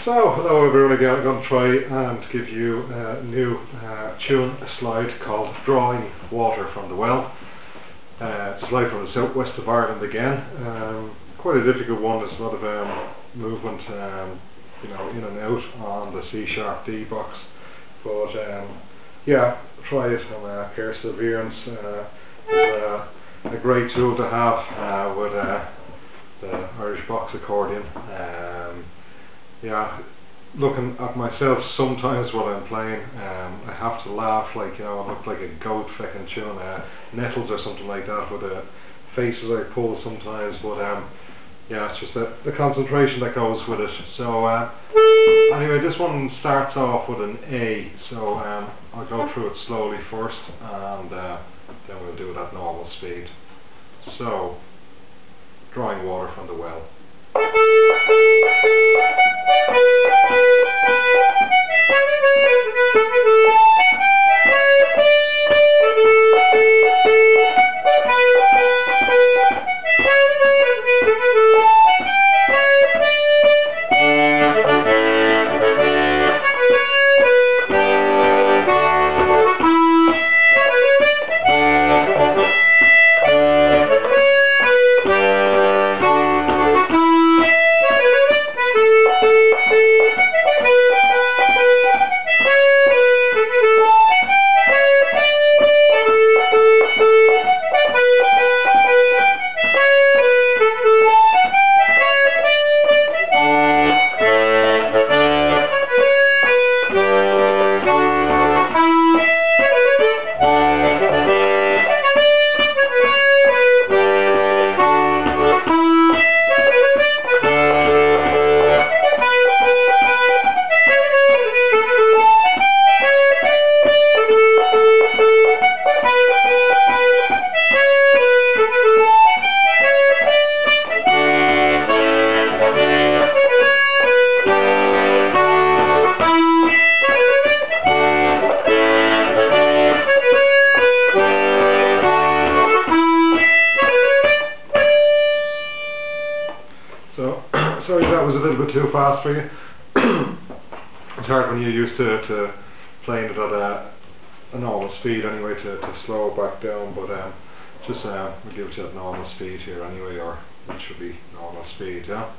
So, hello everyone again. I'm going to try and give you a new tune slide called Drawing Water from the Well. It's a slide from the southwest of Ireland again. Quite a difficult one. There's a lot of movement you know, in and out on the C-sharp D box. But yeah, try it and perseverance is a great tool to have with the Irish box accordion. Yeah, looking at myself sometimes while I'm playing, I have to laugh, like, you know, I look like a goat fucking chewing nettles or something like that with the faces I pull sometimes, but yeah, it's just the concentration that goes with it. So anyway, this one starts off with an A, so I'll go through it slowly first and then we'll do it at normal speed. So, drawing water from the well. So, sorry that was a little bit too fast for you. It's hard when you're used to playing it at a normal speed anyway to slow it back down, but just we'll give it to that normal speed here anyway, or it should be normal speed, yeah?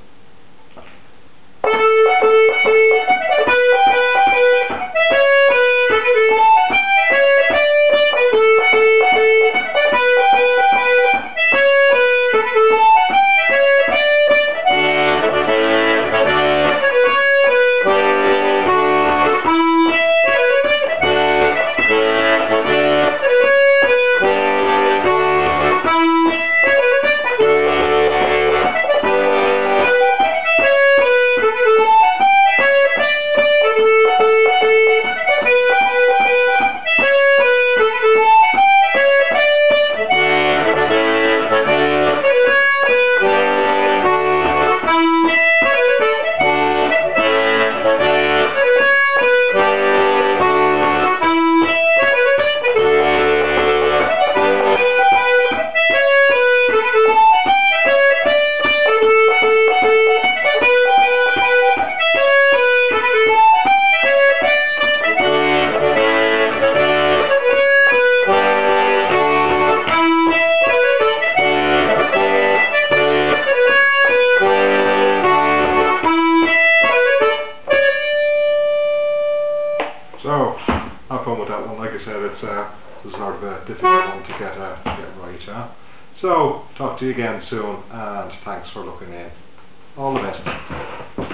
So, have fun with that one. Like I said, it's sort of a difficult one to get right. So, talk to you again soon, and thanks for looking in. All the best.